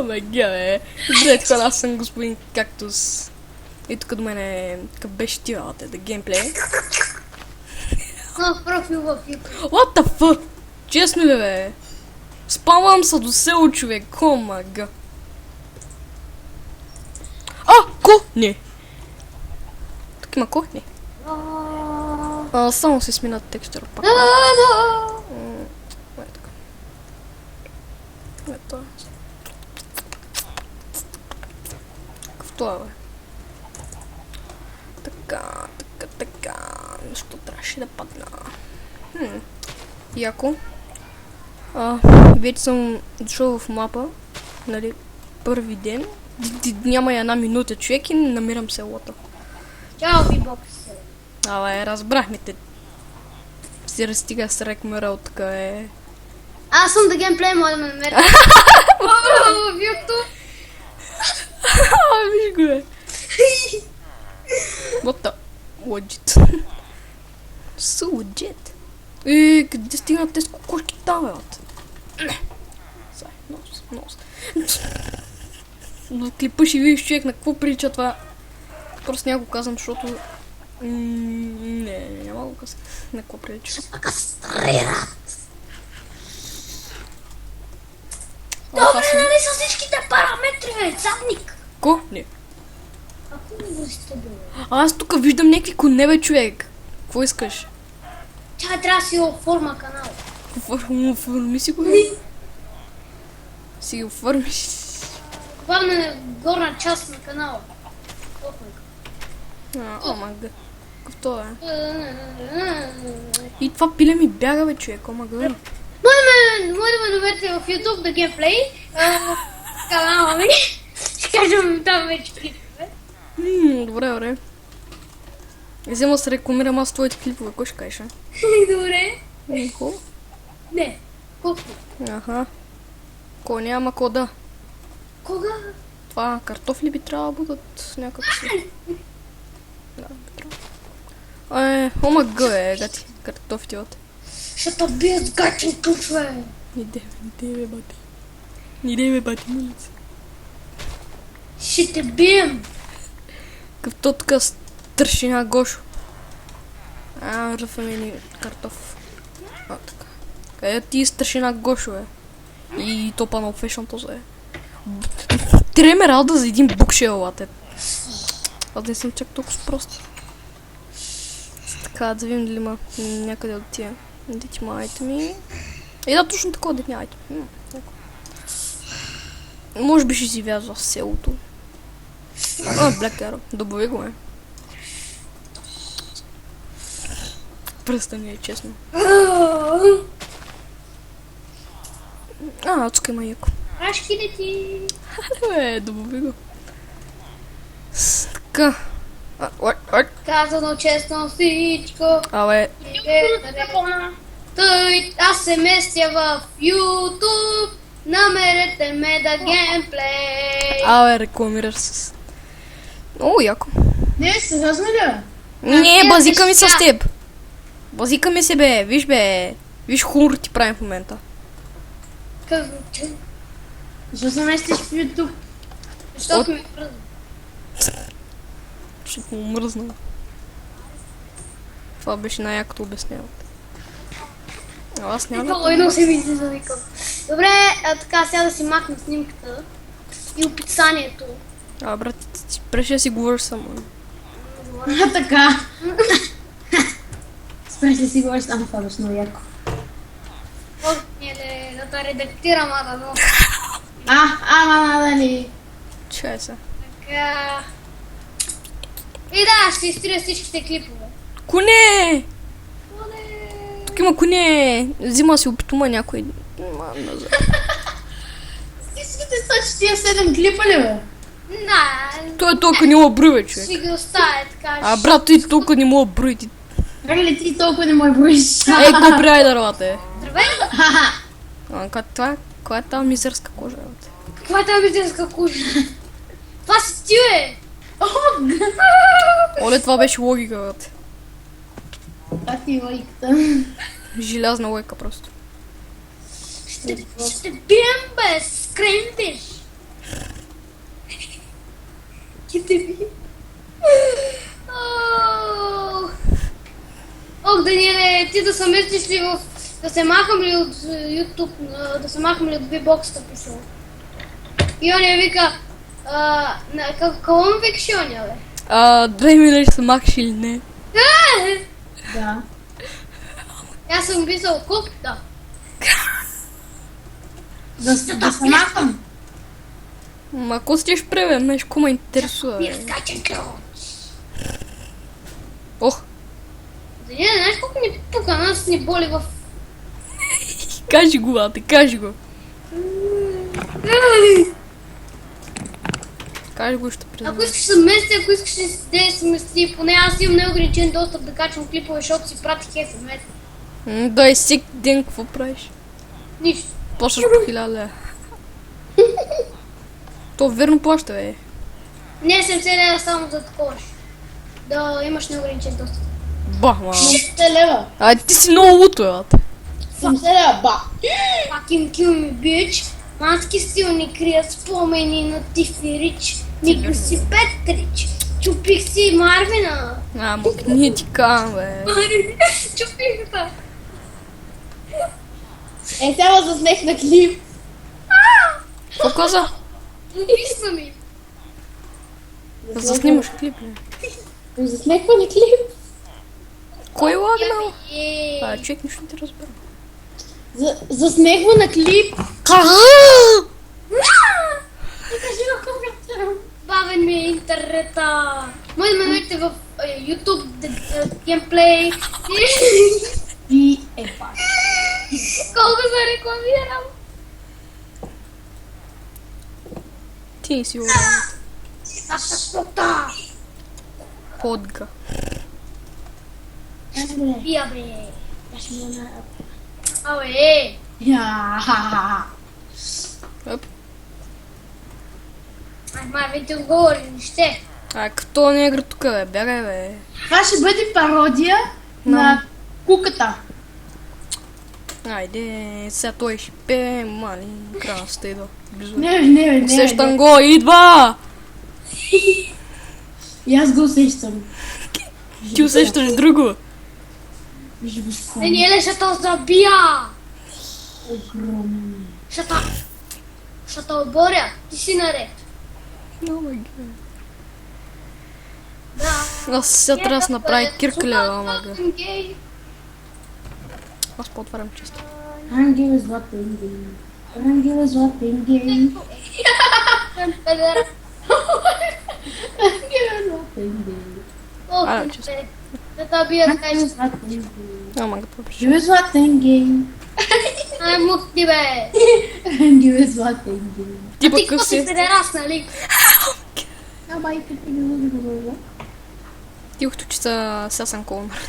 Мега, бе. Добре, хора, аз съм господин Кактус. И тук до мен е... Какъв беше ти, да геймплей. Нов профил в YouTube. What the fuck? Честно ли, бе? Спамвам се до село, човек. О, мага. А, кухни! Тук има кухни. Само се смина текстура пак. Така. Ето. Какъв това, бе? Така. Нещо трябваше да падна. Яко. Вече съм дошъл в мапа. Нали, първи ден. Няма и една минута, човек, и намирам селото. Чао, бибокс. Абе, разбрахме те. Си разстига с рекмера от тук, Аз съм да геймплей, може да ме намеря. В YouTube. Виж го, бе. What the... Legit. So legit. Къде стигнат тези кокошки там, бе, от? Нос. В клипа ще видиш, човек, на какво прилича това. Просто няма го казвам, защото... няма го казвам. На какво прилича. Добре, нали са всичките параметри, бе, задник. Ко? Не. Ако не връщате, бе. Аз тук виждам някакви коне, бе, човек. Какво искаш? Тя трябва да си оформа канал. Оформи си го. Си го оформиш. Главна горна част на канала. Омага. Какъв това е? И това пиле ми бяга, бе, човек, омага. Може да ме намерите в YouTube да геймплей. Канала ми. Ще кажем там вече клипове. Добре. Взема се рекламирам аз твоите клипове, кой ще кажеш, Добре. Ко? Не. Колко? Аха. Ко няма кода. Кога? Това картофли би трябвало да бъдат някакви. Да, би трябвало. Омага, гати. Картофти от. Ще те бият с гачен туч, бе. Иде, бати, милица. Ще те бием. Като тук старшина Гошо. Ръфаме ни картоф. Така. Къде ти старшина Гошо, бе? И топа на офешън този е. Треме рада за един букшел, лате. Аз не съм чак толкова прост. Така, да видим дали има някъде от тия. Дете има айтеми. Да, точно такова дете няма айтеми. Може би ще си вязва в селото. Black Arrow. Добави го, е. Пръста ми е, честно. Тук има яко. Рашки дети. Добави го. Така. Казано честно всичко. Тъй, аз се местя в YouTube. Намерете ме да геймплей. Рекламираш с... Много яко. Не, сериозно ли? Не, базикаме с теб. Базикаме се, бе. Виж, бе. Виж хумор ти правим в момента. Защо се местиш в YouTube? Защото ми мръзна. Защото му мръзна. Това беше най-якото обяснение. Аз няма да... Много едно се ми се завикам. Добре, така сега да си махнем снимката и описанието. Брат, ти преше да си говориш само. Така. Спреш да си говориш само, това беше много яко. Може да те редактирам, но... Дали. Чай се. Така... И да, ще изтрия всичките клипове. Коне! Тук има коне! Взима си опитума някой. Всичките са, че тия 7 клипа ли, бе? Той е толкова не мога брои, бе, човек. Ще ги оставя така. Брат, той толкова не мога брои. Ли ти толкова не мога броиш? Кой прави дървата, е? Здравей! Коя е тази мизерска кожа, бе? Каква е тази мизерска кожа? Това си ти, бе! Оле, това беше логика, бе. Това ти е логиката. Желязна логика просто. Ще бием, бе, с кренвиш. Ките ми. Ох, Даниеле, ти да се местиш ли в... Да се махам ли от YouTube, да се махам ли от V-Box-та по шоу? И он я вика... Какво му викаш оня, бе? Дай ми дали се махаш или не. Да. Аз съм писал купта. Да се махам. Ма ако стиш преве, знаеш, ко ме интересува, бе. Скачен крот. Ох, Даниеле, знаеш колко ни пука, нас ни боли в... кажи го, бате, кажи го. Кажи го, ще признам. Ако искаш да се мести, ако искаш да се мести, поне аз имам неограничен достъп да качвам клипове, защото си пратих SMS. Дай всеки ден, какво правиш? Нищо. Плащаш по 1000 лева. То верно плаща, бе. Не, 70 лева само за такова. Да имаш неограничен достъп. Бах, мама. 70 лева. Ти си много луто, бе, бате. 70 лева, ба. Fucking kill me, bitch. Маски силни крият спомени на Тифи Рич. Микро си Петрич. Чупих си Марвина. Ама, ние ти кам, бе. Чупих та. Само заснех на клип. Какво каза? Убийства ми. Заснимаш клип, бе. Заснехме на клип. Кой лагнал? Е. Човек нищо не те разбира. Заснехме на клип. Бавен ми е интернета. Може да ме намерите в YouTube геймплей. И е пак. Колко се рекламирам. Ти не си уран. Сашата. Подга. Бия бе. Абе. Оп. Ай, май, вече отговори, нище. Като негър тук, бе, бягай, бе. Това ще бъде пародия на куката. Айде, сега той ще пее, мали, красата идва. Близо. Не. Усещам го, идва! И аз го усещам. Ти усещаш друго. Виж го скоро. Даниеле, ще те забия. Огромен. Ще те оборя. Ти си наред. О май гад. Да. Аз сега трябва да се направи киркалева, ама га. Съм гей. Аз по-отварям често. Ангел е златен гей. Ангел е златен гей. Съм педер. Ангел е златен гей. Ох, Ара, не често. те. Да те бия така Ангел е че. златен гей. Ама га това Ангел е златен гей. Ай, мухти бе. Ангел е златен гей. Ти А ти пък какво къв си си? педерас, нали? А майка ти не го. Тихото, че сега съм колнар.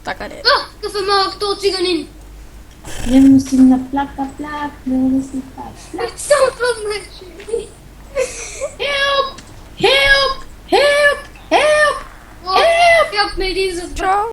Така де. Какъв е малък то циганин? Древно си на плака, древно си плак. Само това значи. Help! Help! Help! Help! О, хелп ме един за два. Чао!